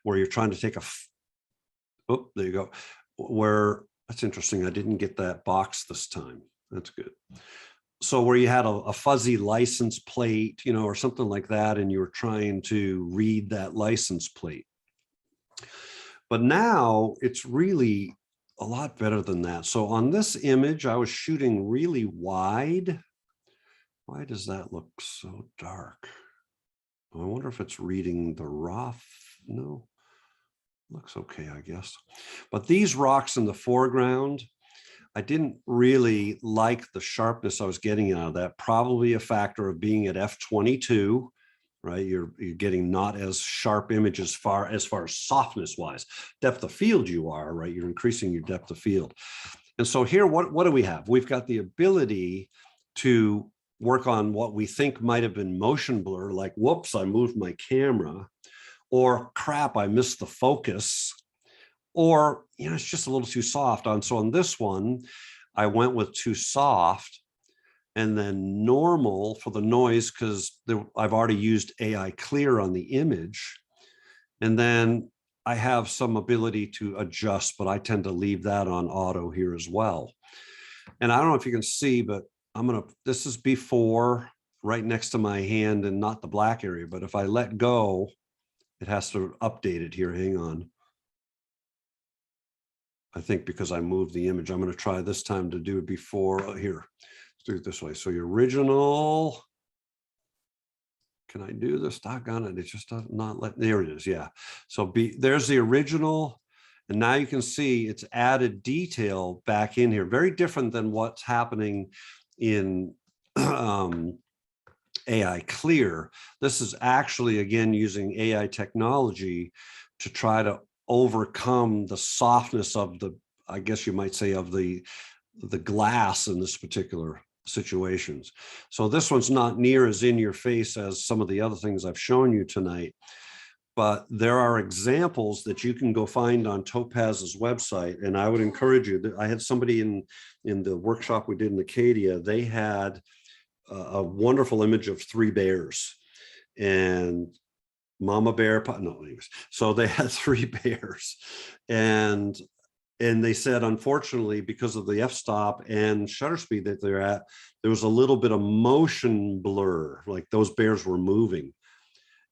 where you're trying to take oh, there you go. Where, that's interesting. I didn't get that box this time. That's good. So where you had a fuzzy license plate, you know, or something like that, and you were trying to read that license plate. But now it's really a lot better than that. So on this image, I was shooting really wide. Why does that look so dark? I wonder if it's reading the raw. No, looks okay, I guess. But these rocks in the foreground, I didn't really like the sharpness I was getting out of that. Probably a factor of being at f/22, right? You're getting not as sharp images as far as softness wise. Depth of field you are, right? You're increasing your depth of field. And so here, what do we have? We've got the ability to work on what we think might have been motion blur, like, whoops, I moved my camera, or crap, I missed the focus, or, you know, it's just a little too soft. So on this one, I went with too soft, and then normal for the noise, because I've already used AI clear on the image. And then I have some ability to adjust, but I tend to leave that on auto here as well. And I don't know if you can see, but this is before, right next to my hand and not the black area, but if I let go, it has to update it here. Hang on. I think because I moved the image, I'm going to try this time to do it before. Here, let's do it this way. So your original, can I do this? Doggone it, it just does not let, there it is, yeah. So there's the original, and now you can see it's added detail back in here. Very different than what's happening in AI clear. This is actually, again, using AI technology to try to overcome the softness of the, I guess you might say, of the glass in this particular situations. So this one's not near as in your face as some of the other things I've shown you tonight, but there are examples that you can go find on Topaz's website. And I would encourage you, I had somebody in the workshop we did in Acadia, they had a wonderful image of 3 bears, and mama bear, no, anyways. So they had 3 bears, and they said, unfortunately, because of the f-stop and shutter speed that they're at, there was a little bit of motion blur, like those bears were moving.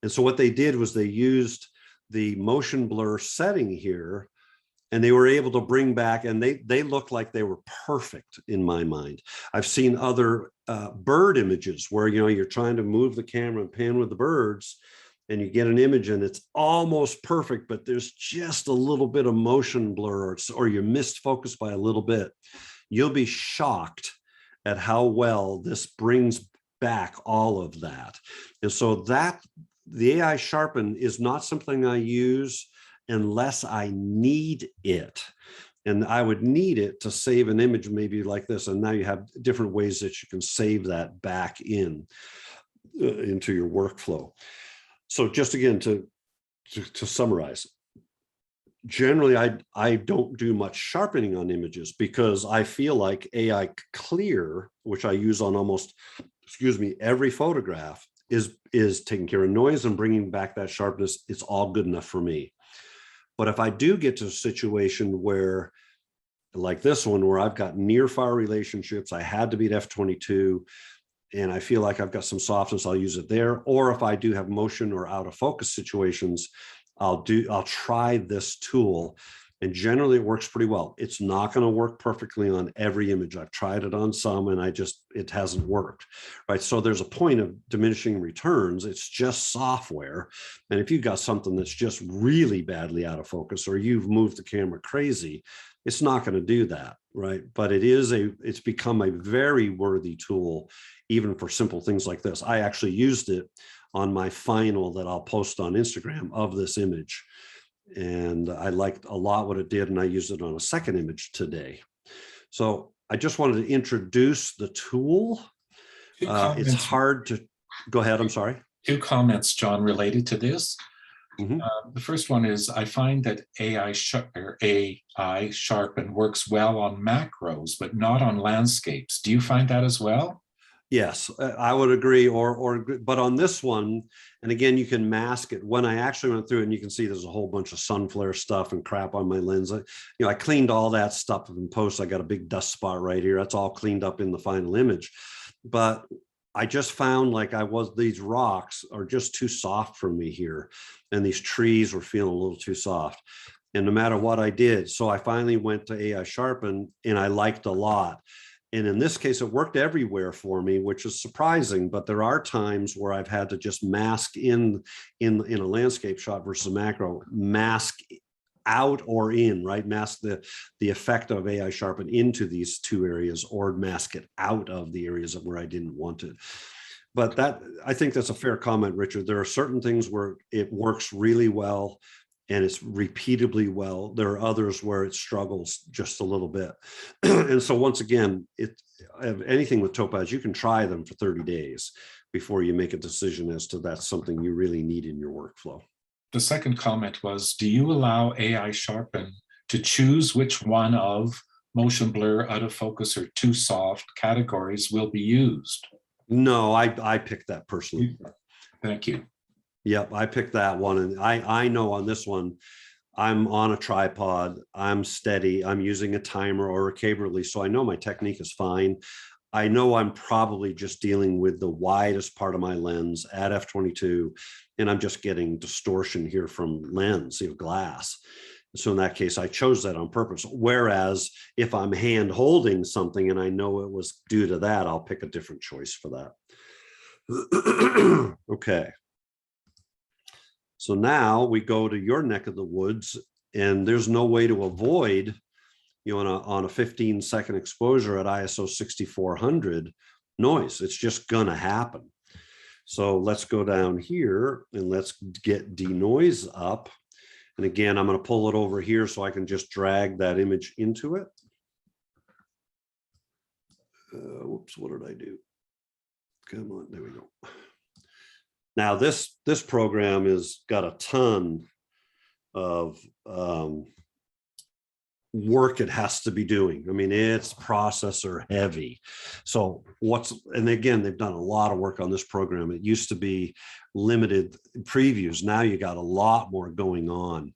And so what they did was they used the motion blur setting here, and they were able to bring back, and they looked like they were perfect in my mind. I've seen other bird images where, you know, you're trying to move the camera and pan with the birds, and you get an image and it's almost perfect, but there's just a little bit of motion blur, or you missed focus by a little bit. You'll be shocked at how well this brings back all of that. And so that the AI Sharpen is not something I use unless I need it. And I would need it to save an image maybe like this. And now you have different ways that you can save that back into your workflow. So just again, to summarize, generally, I don't do much sharpening on images because I feel like AI clear, which I use on almost, every photograph, is taking care of noise and bringing back that sharpness. It's all good enough for me. But if I do get to a situation where, like this one, where I've got near far relationships, I had to be at f/22, and I feel like I've got some softness, I'll use it there. Or if I do have motion or out of focus situations, I'll try this tool, and generally it works pretty well. It's not going to work perfectly on every image. I've tried it on some, and it hasn't worked, right? So there's a point of diminishing returns. It's just software. And if you've got something that's just really badly out of focus, or you've moved the camera crazy, it's not going to do that, right? But it's become a very worthy tool, even for simple things like this. I actually used it on my final that I'll post on Instagram of this image. And I liked a lot what it did, and I used it on a second image today. So I just wanted to introduce the tool. It's hard to, go ahead, I'm sorry. 2 comments, John, related to this. The first one is, I find that AI Sharpen works well on macros, but not on landscapes. Do you find that as well? Yes, I would agree. But on this one, and again, you can mask it. When I actually went through it, and you can see there's a whole bunch of sun flare stuff and crap on my lens. I cleaned all that stuff in post. I got a big dust spot right here. That's all cleaned up in the final image. But I just found like these rocks are just too soft for me here. And these trees were feeling a little too soft. And no matter what I did, so I finally went to AI Sharpen, and I liked a lot. And in this case, it worked everywhere for me, which is surprising. But there are times where I've had to just mask in a landscape shot versus macro, mask out or in, right? Mask the effect of AI Sharpen into these two areas, or mask it out of the areas where I didn't want it. But I think that's a fair comment, Richard. There are certain things where it works really well and it's repeatably well. There are others where it struggles just a little bit. And so once again, anything with Topaz, you can try them for 30 days before you make a decision as to that's something you really need in your workflow. The second comment was, do you allow AI Sharpen to choose which one of motion blur, out of focus, or too soft categories will be used? No, I picked that personally. Thank you. Yep, I picked that one. And I know on this one, I'm on a tripod, I'm steady, I'm using a timer or a cable release. So I know my technique is fine. I know I'm probably just dealing with the widest part of my lens at f/22, and I'm just getting distortion here from lens, glass. So in that case, I chose that on purpose. Whereas if I'm hand holding something and I know it was due to that, I'll pick a different choice for that. Okay. So now we go to your neck of the woods, and there's no way to avoid, on a 15-second exposure at ISO 6400 noise. It's just gonna happen. So let's go down here and let's get denoise up. And again, I'm gonna pull it over here so I can just drag that image into it. Whoops, what did I do? Come on, there we go. Now this program has got a ton of work it has to be doing. I mean, it's processor heavy. So and again, they've done a lot of work on this program. It used to be limited previews. Now you got a lot more going on.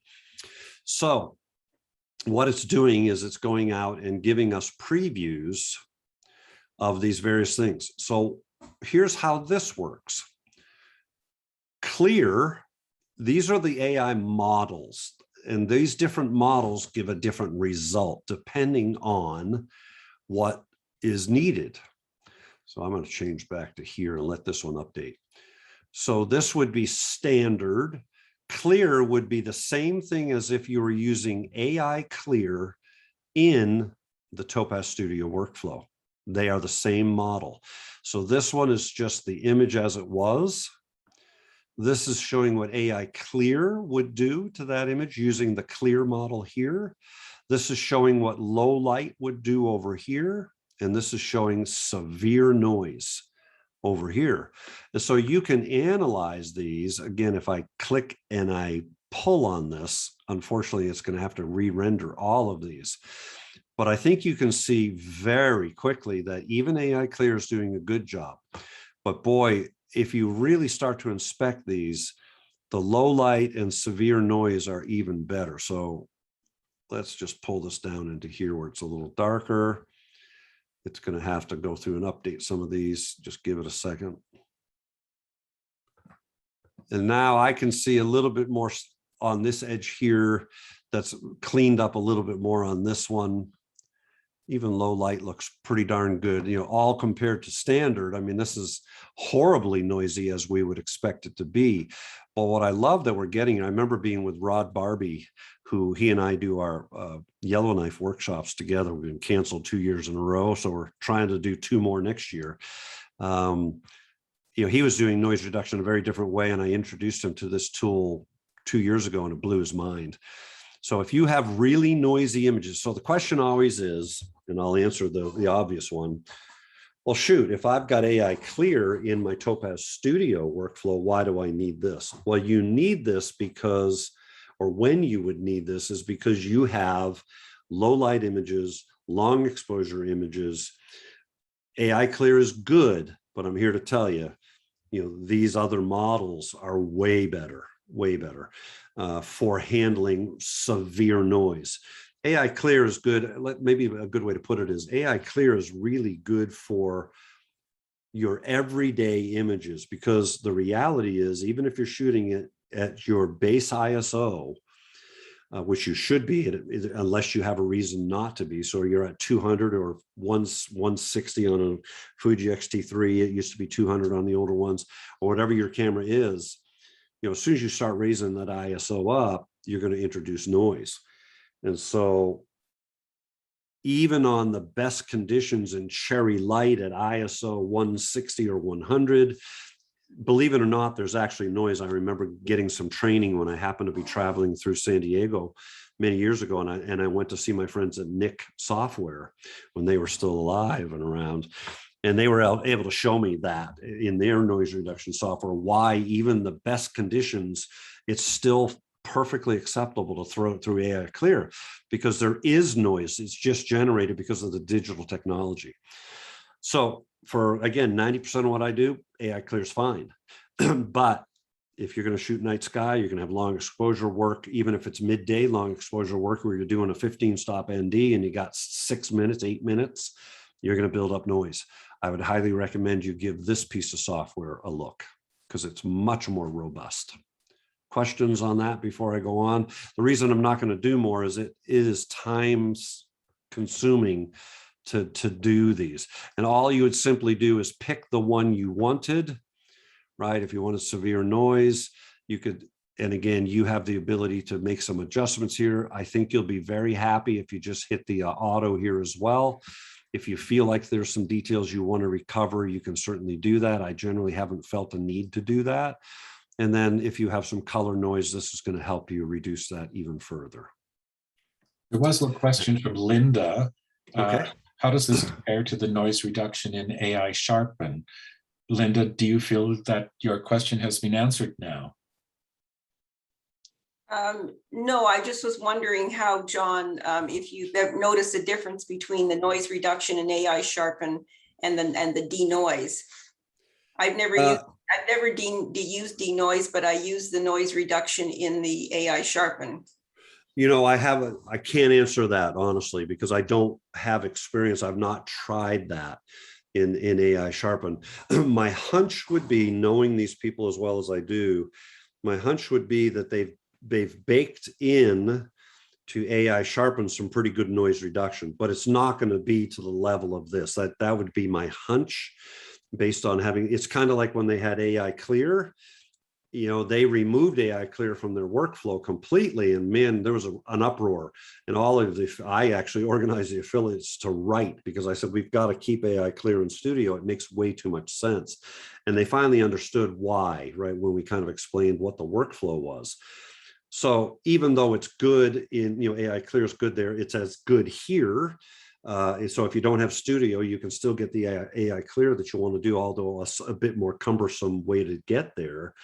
So what it's doing is it's going out and giving us previews of these various things. So here's how this works. Clear, these are the AI models, and these different models give a different result depending on what is needed. So I'm going to change back to here and let this one update. So this would be standard. Clear would be the same thing as if you were using AI Clear in the Topaz Studio workflow. They are the same model. So this one is just the image as it was. This is showing what AI Clear would do to that image using the Clear model here. This is showing what low light would do over here. And this is showing severe noise over here. And so you can analyze these. Again, if I click and I pull on this, unfortunately, it's going to have to re-render all of these. But I think you can see very quickly that even AI Clear is doing a good job. But boy, if you really start to inspect these, the low light and severe noise are even better. So let's just pull this down into here where it's a little darker. It's going to have to go through and update some of these. Just give it a second. And now I can see a little bit more on this edge here. That's cleaned up a little bit more on this one. Even low light looks pretty darn good, all compared to standard. I mean, this is horribly noisy as we would expect it to be. But what I love that we're getting, I remember being with Rod Barbie, who he and I do our Yellowknife workshops together. We've been canceled 2 years in a row, so we're trying to do 2 more next year. He was doing noise reduction in a very different way, and I introduced him to this tool 2 years ago, and it blew his mind. So if you have really noisy images, so the question always is, and I'll answer the obvious one, well, shoot, if I've got AI Clear in my Topaz Studio workflow, why do I need this? Well, you need this because, or when you would need this is because you have low light images, long exposure images. AI Clear is good, but I'm here to tell you, these other models are way better for handling severe noise. AI Clear is good. Maybe a good way to put it is AI Clear is really good for your everyday images, because the reality is, even if you're shooting it at your base ISO, which you should be, unless you have a reason not to be. So you're at 200 or 160 on a Fuji X-T3. It used to be 200 on the older ones, or whatever your camera is. As soon as you start raising that ISO up, you're going to introduce noise. And so even on the best conditions in cherry light at ISO 160 or 100, believe it or not, there's actually noise. I remember getting some training when I happened to be traveling through San Diego many years ago, and I went to see my friends at Nick Software when they were still alive and around, and they were able to show me that in their noise reduction software, why even the best conditions, it's still perfectly acceptable to throw it through AI Clear, because there is noise. It's just generated because of the digital technology. So for, again, 90% of what I do, AI Clear is fine. But if you're going to shoot night sky, you're going to have long exposure work, even if it's midday long exposure work where you're doing a 15-stop ND and you got 6 minutes, 8 minutes, you're going to build up noise. I would highly recommend you give this piece of software a look, because it's much more robust. Questions on that before I go on? The reason I'm not going to do more is it is time consuming to do these. And all you would simply do is pick the one you wanted, right? If you wanted severe noise, you could, and again, you have the ability to make some adjustments here. I think you'll be very happy if you just hit the auto here as well. If you feel like there's some details you want to recover, you can certainly do that. I generally haven't felt a need to do that. And then if you have some color noise, this is going to help you reduce that even further. There was a question from Linda. Okay. How does this compare to the noise reduction in AI Sharpen? Linda, do you feel that your question has been answered now? No, I just was wondering how, John, if you noticed a difference between the noise reduction in AI Sharpen and the denoise. I've never used denoise, but I use the noise reduction in the AI Sharpen. I can't answer that honestly, because I don't have experience. I've not tried that in AI Sharpen. My hunch would be, knowing these people as well as I do, my hunch would be that they've baked in to AI Sharpen some pretty good noise reduction, but it's not going to be to the level of this. That would be my hunch, based on having, it's kind of like when they had AI Clear. They removed AI Clear from their workflow completely, and man, there was an uproar. And I actually organized the affiliates to write, because I said, we've got to keep AI Clear in studio. It makes way too much sense. And they finally understood why, right, when we kind of explained what the workflow was. So even though it's good in, AI Clear is good there, it's as good here. So if you don't have studio, you can still get the AI Clear that you want to do, although a bit more cumbersome way to get there.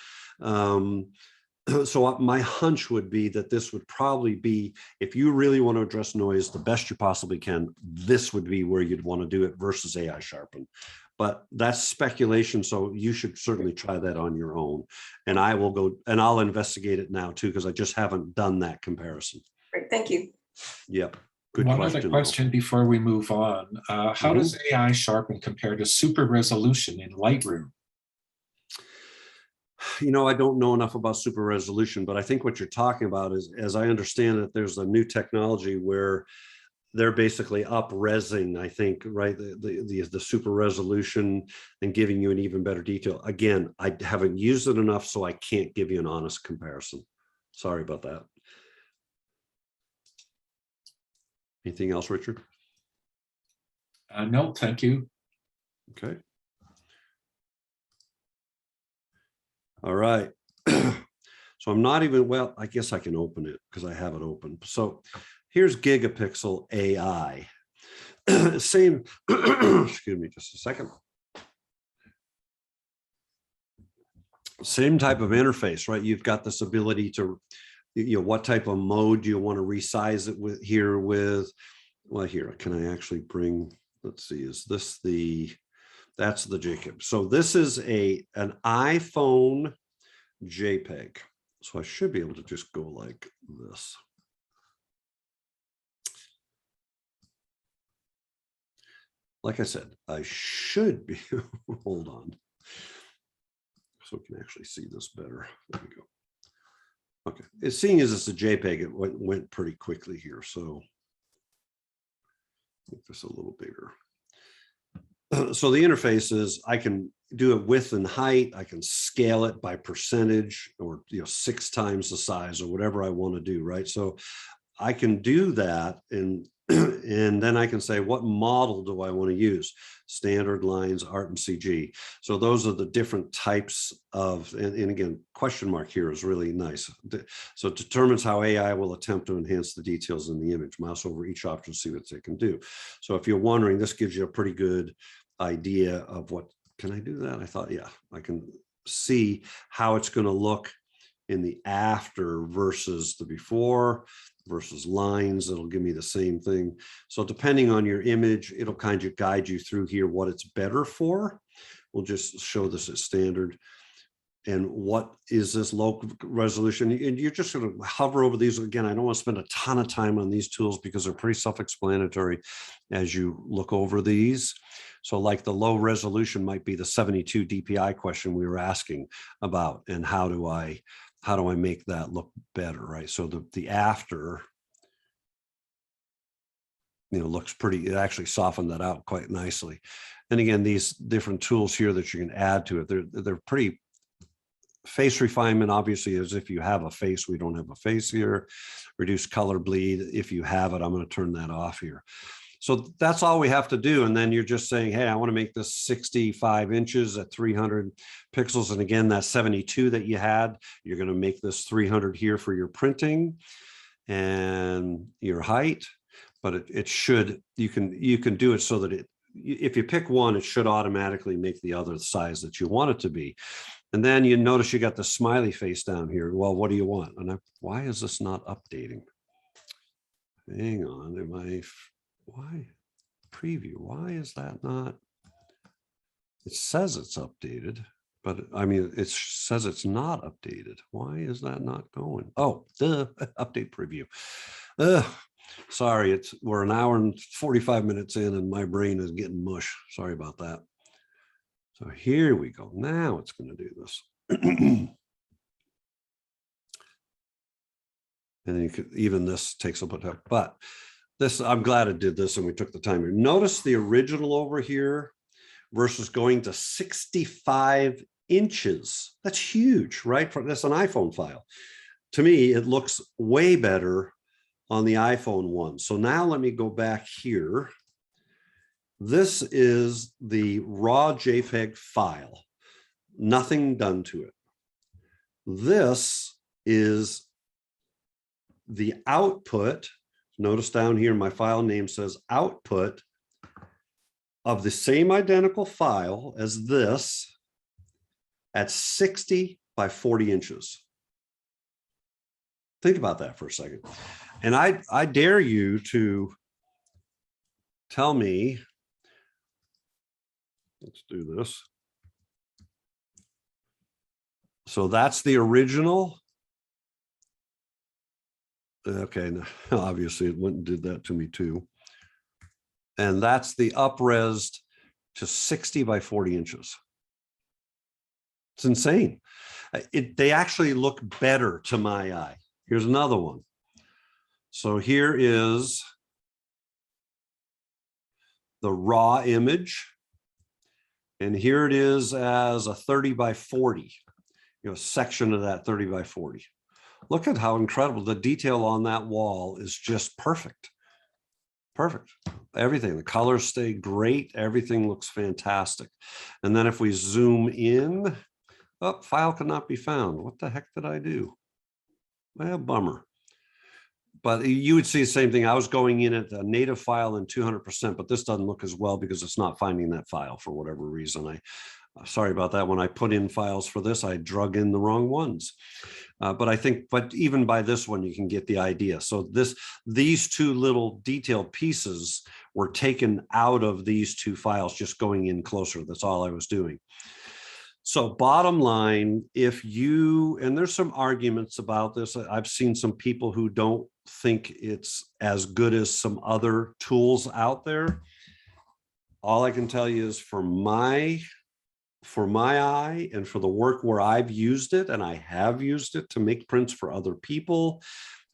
So my hunch would be that this would probably be, if you really want to address noise the best you possibly can, this would be where you'd want to do it versus AI Sharpen. But that's speculation, so you should certainly try that on your own. And I will go and I'll investigate it now too, because I just haven't done that comparison. Great, thank you. Yep. Good One question. other question before we move on. How does AI Sharpen compare to super resolution in Lightroom? I don't know enough about super resolution, but I think what you're talking about is, as I understand it, there's a new technology where they're basically up-resing, I think, right, the super resolution and giving you an even better detail. Again, I haven't used it enough, so I can't give you an honest comparison. Sorry about that. Anything else, Richard? No, thank you. Okay. All right. So I'm not even, well, I guess I can open it because I have it open. So here's Gigapixel AI. Same, excuse me, just a second. Same type of interface, right? You've got this ability to, what type of mode do you want to resize it with here with, well, here, can I actually bring, let's see, is this That's the JPEG. So this is an iPhone JPEG. So I should be able to just go like this. Like I said, I should be, hold on. So we can actually see this better. There we go. Okay, it's seeing as it's a JPEG, it went pretty quickly here. So make this a little bigger. So the interface is, I can do it width and height. I can scale it by percentage, or 6 times the size, or whatever I want to do, right? So I can do that, and then I can say, what model do I want to use? Standard, lines, art, and CG. So those are the different types of, and again, question mark here is really nice. So it determines how AI will attempt to enhance the details in the image. Mouse over each option, see what they can do. So if you're wondering, this gives you a pretty good idea of what, can I do that? I thought, yeah, I can see how it's going to look in the after versus the before, versus lines. It'll give me the same thing. So depending on your image, it'll kind of guide you through here what it's better for. We'll just show this as standard. And what is this low resolution? And you're just going to hover over these. Again, I don't want to spend a ton of time on these tools because they're pretty self-explanatory as you look over these. So like the low resolution might be the 72 DPI question we were asking about, and how do I make that look better, right? So the after, looks pretty, it actually softened that out quite nicely. And again, these different tools here that you can add to it, they're pretty. Face refinement, obviously, as if you have a face. We don't have a face here. Reduce color bleed. If you have it, I'm going to turn that off here. So that's all we have to do. And then you're just saying, hey, I want to make this 65 inches at 300 pixels. And again, that 72 that you had, you're going to make this 300 here for your printing and your height. But it should, you can do it so that if you pick one, it should automatically make the other size that you want it to be. And then you notice you got the smiley face down here. Well, what do you want? And why is this not updating? Hang on, why preview? Why is that not? It says it's updated, but I mean, it says it's not updated. Why is that not going? Oh, the update preview. Sorry, we're an hour and 45 minutes in and my brain is getting mush. Sorry about that. So here we go. Now it's going to do this. And then you could, even this takes a bit of, but this, I'm glad it did this and we took the time here. Notice the original over here versus going to 65 inches. That's huge, right? That's an iPhone file. To me, it looks way better on the iPhone one. So now let me go back here. This is the raw JPEG file, nothing done to it. This is the output. Notice down here, my file name says output of the same identical file as this at 60 by 40 inches. Think about that for a second. And I dare you to tell me, let's do this. So that's the original. Okay, obviously it went and did that to me too. And that's the up-resed to 60 by 40 inches. It's insane. They actually look better to my eye. Here's another one. So here is the raw image. And here it is as a 30 by 40, section of that 30 by 40. Look at how incredible the detail on that wall is, just perfect. Perfect. Everything, the colors stay great. Everything looks fantastic. And then if we zoom in, oh, file cannot be found. What the heck did I do? Well, bummer. But you would see the same thing. I was going in at a native file in 200%, but this doesn't look as well because it's not finding that file for whatever reason. Sorry about that. When I put in files for this, I drug in the wrong ones. But even by this one, you can get the idea. So these two little detailed pieces were taken out of these two files, just going in closer. That's all I was doing. So bottom line, and there's some arguments about this. I've seen some people who don't think it's as good as some other tools out there. All I can tell you is for my eye and for the work where I've used it, and I have used it to make prints for other people,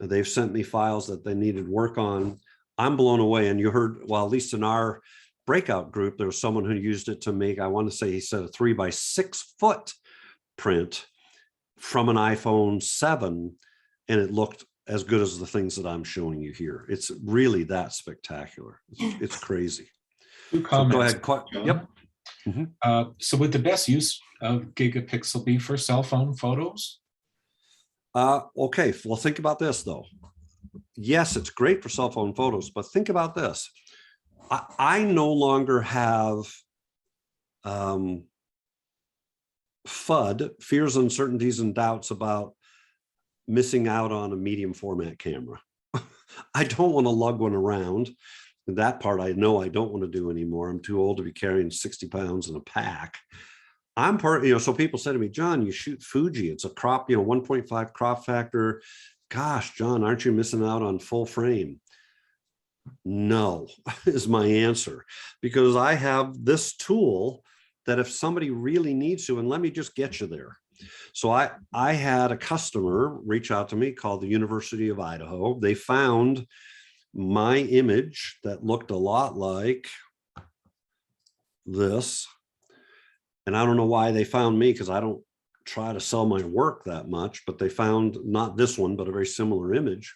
they've sent me files that they needed work on. I'm blown away. And you heard, well, at least in our breakout group, there was someone who used it to make, I want to say he said a 3x6 foot print from an iPhone 7, and it looked as good as the things that I'm showing you here. It's really that spectacular. It's crazy. Two comments. So go ahead. Yep. Mm-hmm. So would the best use of Gigapixel be for cell phone photos? Okay, well, think about this though. Yes, it's great for cell phone photos, but think about this. I no longer have FUD, fears, uncertainties, and doubts about missing out on a medium format camera. I don't want to lug one around. That part I know I don't want to do anymore. I'm too old to be carrying 60 pounds in a pack. I'm so people say to me, John, you shoot Fuji. It's a crop, 1.5 crop factor. Gosh, John, aren't you missing out on full frame? No, is my answer, because I have this tool that if somebody really needs to, and let me just get you there. So I had a customer reach out to me called the University of Idaho. They found my image that looked a lot like this. And I don't know why they found me, because I don't try to sell my work that much, but they found not this one, but a very similar image.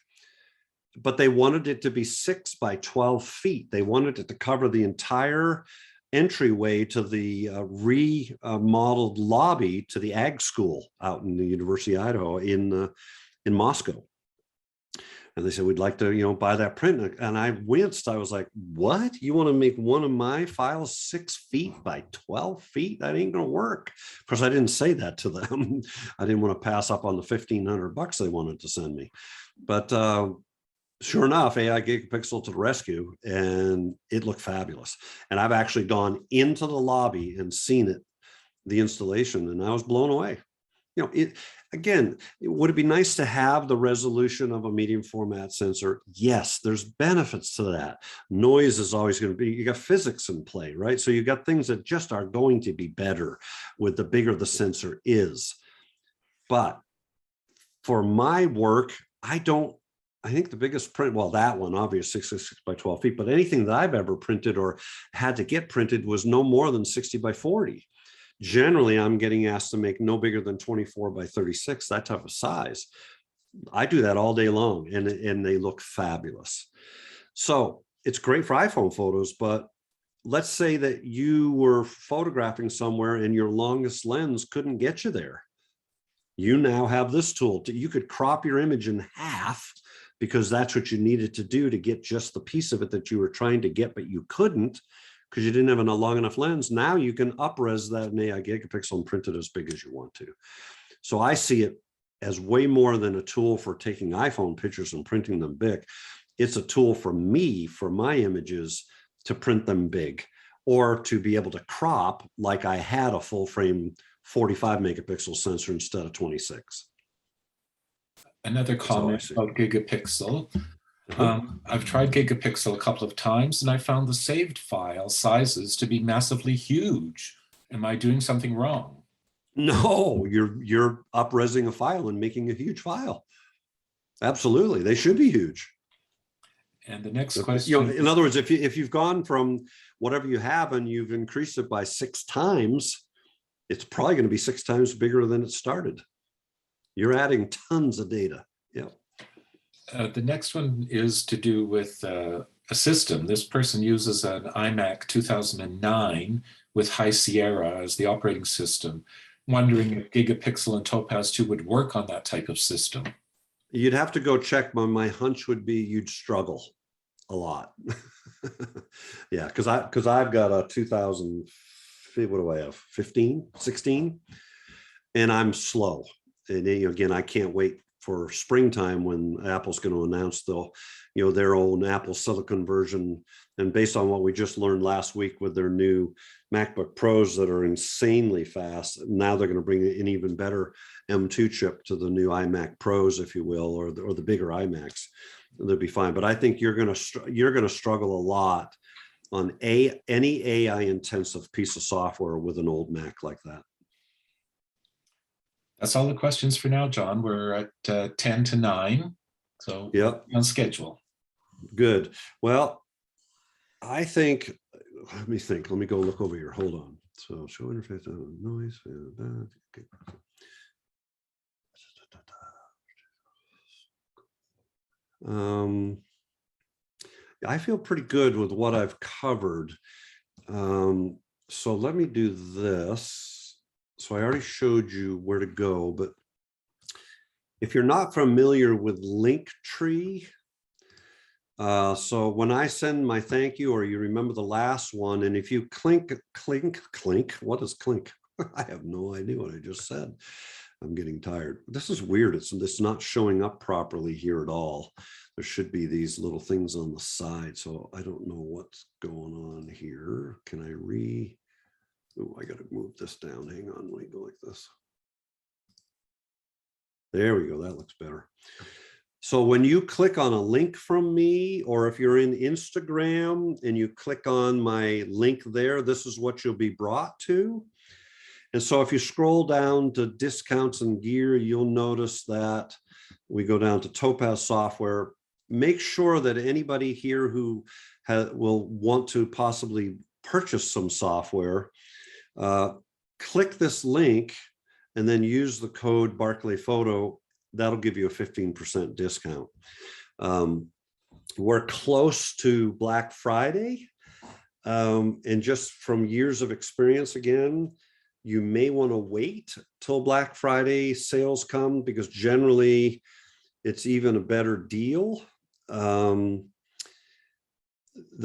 But they wanted it to be 6 by 12 feet. They wanted it to cover the entire entryway to the remodeled lobby to the ag school out in the University of Idaho in Moscow. And they said, we'd like to, buy that print. And I winced. I was like, what? You want to make one of my files 6 feet by 12 feet? That ain't going to work. Of course, I didn't say that to them. I didn't want to pass up on the $1,500 they wanted to send me. But sure enough, AI Gigapixel to the rescue, and it looked fabulous. And I've actually gone into the lobby and seen it, the installation, and I was blown away. Would it be nice to have the resolution of a medium format sensor? Yes, there's benefits to that. Noise is always going to be, you got physics in play, right? So you got things that just are going to be better with the bigger the sensor is. But for my work, I think the biggest print, well, that one, obviously 6 by 12 feet, but anything that I've ever printed or had to get printed was no more than 60 by 40. Generally, I'm getting asked to make no bigger than 24 by 36, that type of size. I do that all day long, and they look fabulous. So it's great for iPhone photos, but let's say that you were photographing somewhere and your longest lens couldn't get you there. You now have this tool. You could crop your image in half, because that's what you needed to do to get just the piece of it that you were trying to get, but you couldn't because you didn't have a long enough lens. Now you can up-res that in AI Gigapixel and print it as big as you want to. So I see it as way more than a tool for taking iPhone pictures and printing them big. It's a tool for me, for my images, to print them big, or to be able to crop like I had a full frame 45 megapixel sensor instead of 26. Another comment about Gigapixel. I've tried Gigapixel a couple of times, and I found the saved file sizes to be massively huge. Am I doing something wrong? No, you're up-resing a file and making a huge file. Absolutely, they should be huge. And the next question, in other words, if you've gone from whatever you have and you've increased it by 6 times, it's probably going to be 6 times bigger than it started. You're adding tons of data. Yeah. The next one is to do with a system. This person uses an iMac 2009 with High Sierra as the operating system. Wondering if Gigapixel and Topaz 2 would work on that type of system. You'd have to go check, but my hunch would be you'd struggle a lot. Yeah, because I've got a 2015 what do I have? 15, 16, and I'm slow. And again, I can't wait for springtime when Apple's going to announce their own Apple Silicon version. And based on what we just learned last week with their new MacBook Pros that are insanely fast, now they're going to bring an even better M2 chip to the new iMac Pros, if you will, or the bigger iMacs. They'll be fine. But I think you're going to struggle a lot on any AI intensive piece of software with an old Mac like that. That's all the questions for now, John. We're at 10 to 9, so yep, on schedule. Good. Well, I think, let me go look over here. Hold on. So show interface noise. Okay. I feel pretty good with what I've covered. So let me do this. So I already showed you where to go, but if you're not familiar with Linktree, so when I send my thank you, or you remember the last one, and if you clink, what is clink? I have no idea what I just said. I'm getting tired. This is weird. It's not showing up properly here at all. There should be these little things on the side. So I don't know what's going on here. Can I oh, I got to move this down. Hang on, let me go like this. There we go. That looks better. So when you click on a link from me, or if you're in Instagram and you click on my link there, this is what you'll be brought to. And so if you scroll down to discounts and gear, you'll notice that we go down to Topaz software. Make sure that anybody here who will want to possibly purchase some software, click this link and then use the code Barclay Photo. That'll give you a 15% discount. We're close to Black Friday. And just from years of experience, again, you may want to wait till Black Friday sales come, because generally it's even a better deal. The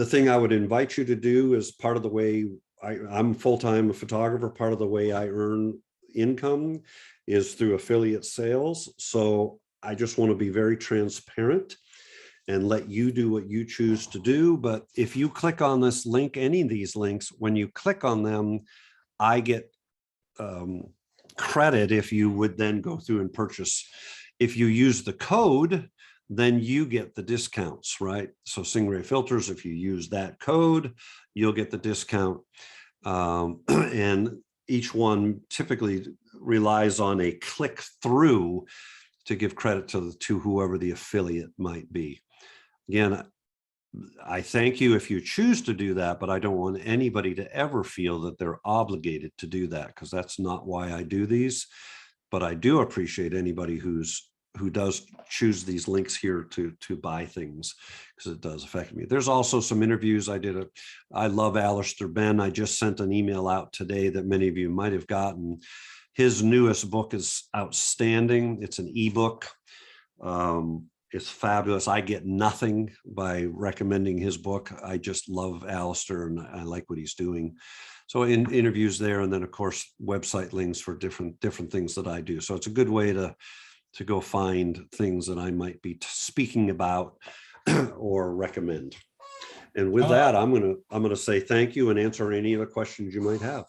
thing I would invite you to do is part of the way I'm full-time photographer, part of the way I earn income is through affiliate sales. So I just want to be very transparent and let you do what you choose to do. But if you click on this link, any of these links, when you click on them, I get credit if you would then go through and purchase. If you use the code, then you get the discounts, right? So Stingray Filters, if you use that code, you'll get the discount. And each one typically relies on a click through to give credit to whoever the affiliate might be. Again, I thank you if you choose to do that, but I don't want anybody to ever feel that they're obligated to do that, because that's not why I do these. But I do appreciate anybody who does choose these links here to buy things, because it does affect me. There's also some interviews I did. I love Alistair Ben. I just sent an email out today that many of you might have gotten. His newest book is outstanding. It's an ebook. It's fabulous. I get nothing by recommending his book. I just love Alistair and I like what he's doing. So in interviews there, and then of course website links for different things that I do. So it's a good way to go find things that I might be speaking about or recommend. And with that, I'm gonna say thank you and answer any other questions you might have.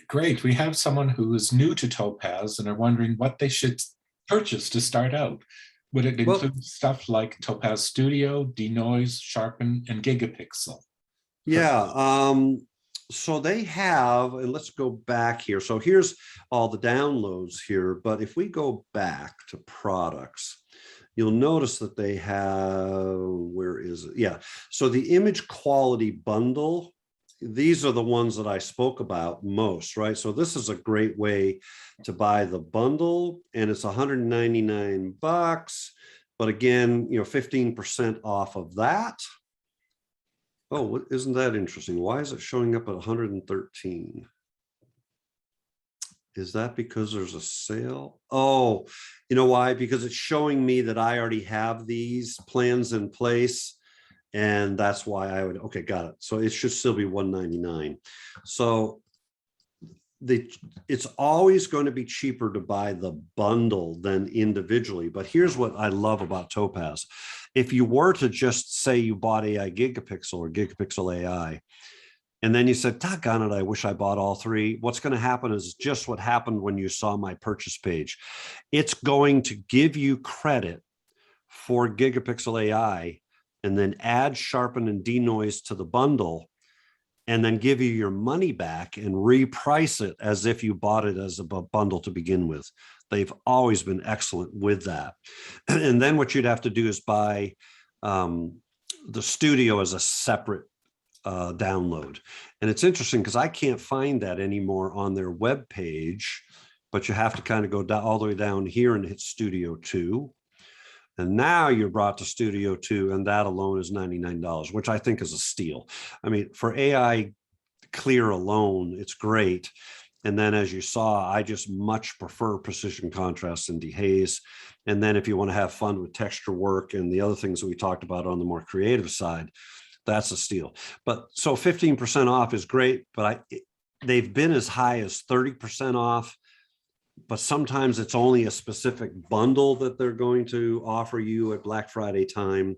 Great. We have someone who is new to Topaz and are wondering what they should purchase to start out. Would it include stuff like Topaz Studio, Denoise, Sharpen, and Gigapixel? Yeah. So they have, and let's go back here. So here's all the downloads here. But if we go back to products, you'll notice that they have, where is it? Yeah. So the image quality bundle, these are the ones that I spoke about most, right? So this is a great way to buy the bundle, and it's $199. But again, 15% off of that. Oh, isn't that interesting? Why is it showing up at 113? Is that because there's a sale? Oh, you know why? Because it's showing me that I already have these plans in place. And that's why I would, okay, got it. So it should still be $199. So it's always going to be cheaper to buy the bundle than individually. But here's what I love about Topaz. If you were to just say you bought AI Gigapixel or Gigapixel AI, and then you said, doggone it, I wish I bought all three. What's going to happen is just what happened when you saw my purchase page. It's going to give you credit for Gigapixel AI and then add Sharpen and denoise to the bundle, and then give you your money back and reprice it as if you bought it as a bundle to begin with. They've always been excellent with that. And then what you'd have to do is buy the studio as a separate download. And it's interesting because I can't find that anymore on their web page, but you have to kind of go down all the way down here and hit Studio 2. And now you're brought to Studio 2, and that alone is $99, which I think is a steal. I mean, for AI Clear alone, it's great. And then as you saw, I just much prefer precision contrast and dehaze. And then if you want to have fun with texture work and the other things that we talked about on the more creative side, that's a steal. But so 15% off is great, but they've been as high as 30% off. But sometimes it's only a specific bundle that they're going to offer you at Black Friday time.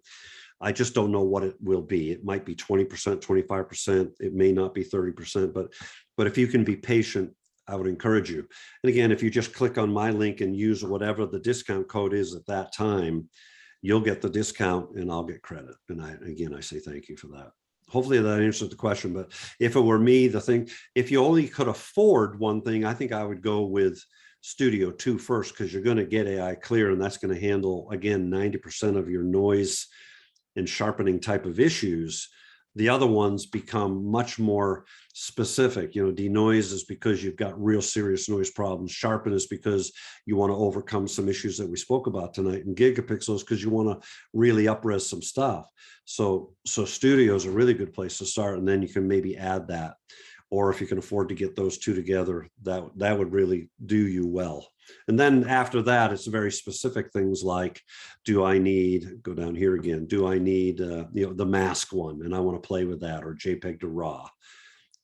I just don't know what it will be. It might be 20%, 25%. It may not be 30%, but if you can be patient, I would encourage you. And again, if you just click on my link and use whatever the discount code is at that time, you'll get the discount and I'll get credit. And I say thank you for that. Hopefully that answers the question. But if it were me, if you only could afford one thing, I think I would go with Studio 2 first, because you're going to get AI Clear, and that's going to handle, again, 90% of your noise and sharpening type of issues. The other ones become much more specific. Denoise is because you've got real serious noise problems. Sharpen is because you want to overcome some issues that we spoke about tonight. And Gigapixel is because you want to really up-res some stuff. So Studio is a really good place to start, and then you can maybe add that. Or if you can afford to get those two together, that would really do you well. And then after that, it's very specific things like, do I need, go down here again, do I need the mask one, and I want to play with that, or JPEG to RAW,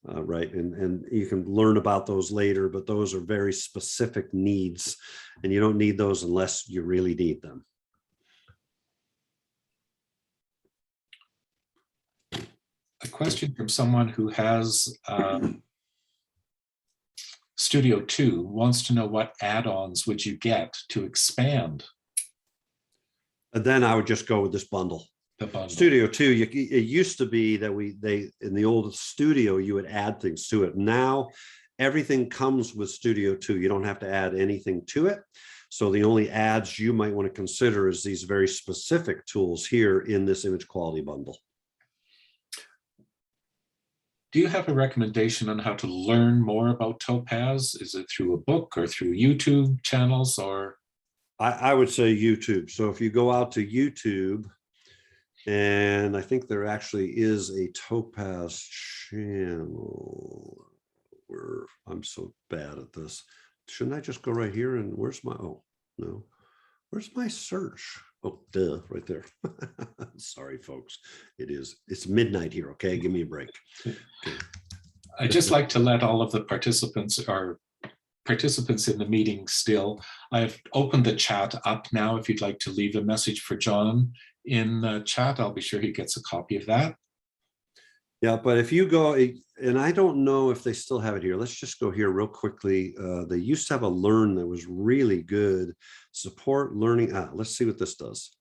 right? And you can learn about those later, but those are very specific needs, and you don't need those unless you really need them. A question from someone who has Studio 2 wants to know, what add-ons would you get to expand? And then I would just go with this bundle. The bundle. Studio 2, it used to be that in the old studio, you would add things to it. Now everything comes with Studio 2. You don't have to add anything to it. So the only adds you might want to consider is these very specific tools here in this image quality bundle. Do you have a recommendation on how to learn more about Topaz? Is it through a book or through YouTube channels, or? I would say YouTube. So if you go out to YouTube, and I think there actually is a Topaz channel where I'm so bad at this. Shouldn't I just go right here and where's my, oh, no. Where's my search? Oh, duh, right there. Sorry, folks. It's midnight here, okay? Give me a break. Okay. I'd just like to let all of the participants in the meeting still. I've opened the chat up now. If you'd like to leave a message for John in the chat, I'll be sure he gets a copy of that. Yeah, but if you go, and I don't know if they still have it here. Let's just go here real quickly. They used to have a Learn that was really good. Support learning. Let's see what this does.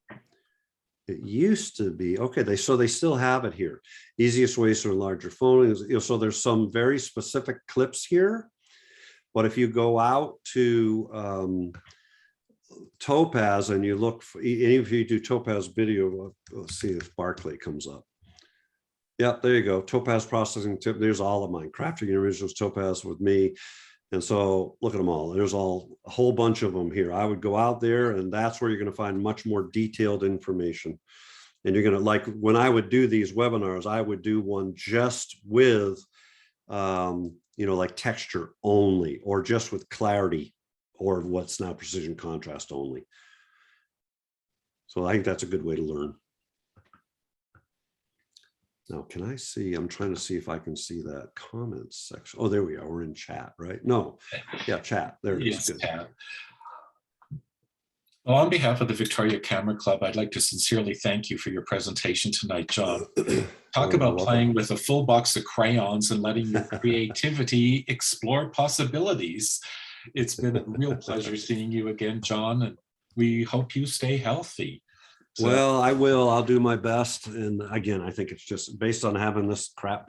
It used to be, okay, so they still have it here. Easiest ways to enlarge your phone is, so there's some very specific clips here. But if you go out to Topaz and you look, if you do Topaz video, let's see if Barclay comes up. Yeah, there you go. Topaz processing tip. There's all of mine. Crafting originals, Topaz with me. And so look at them all. There's a whole bunch of them here. I would go out there, and that's where you're going to find much more detailed information. And you're going to, like, when I would do these webinars, I would do one just with, like texture only, or just with clarity, or what's now precision contrast only. So I think that's a good way to learn. Now, can I see? I'm trying to see if I can see that comments section. Oh, there we are. We're in chat, right? No. Yeah, chat. There it is. Yes, Good. Tab. Well, on behalf of the Victoria Camera Club, I'd like to sincerely thank you for your presentation tonight, John. Talk about playing with a full box of crayons and letting your creativity explore possibilities. It's been a real pleasure seeing you again, John, and we hope you stay healthy. So, Well, I will. I'll do my best. And again, I think it's just based on having this crap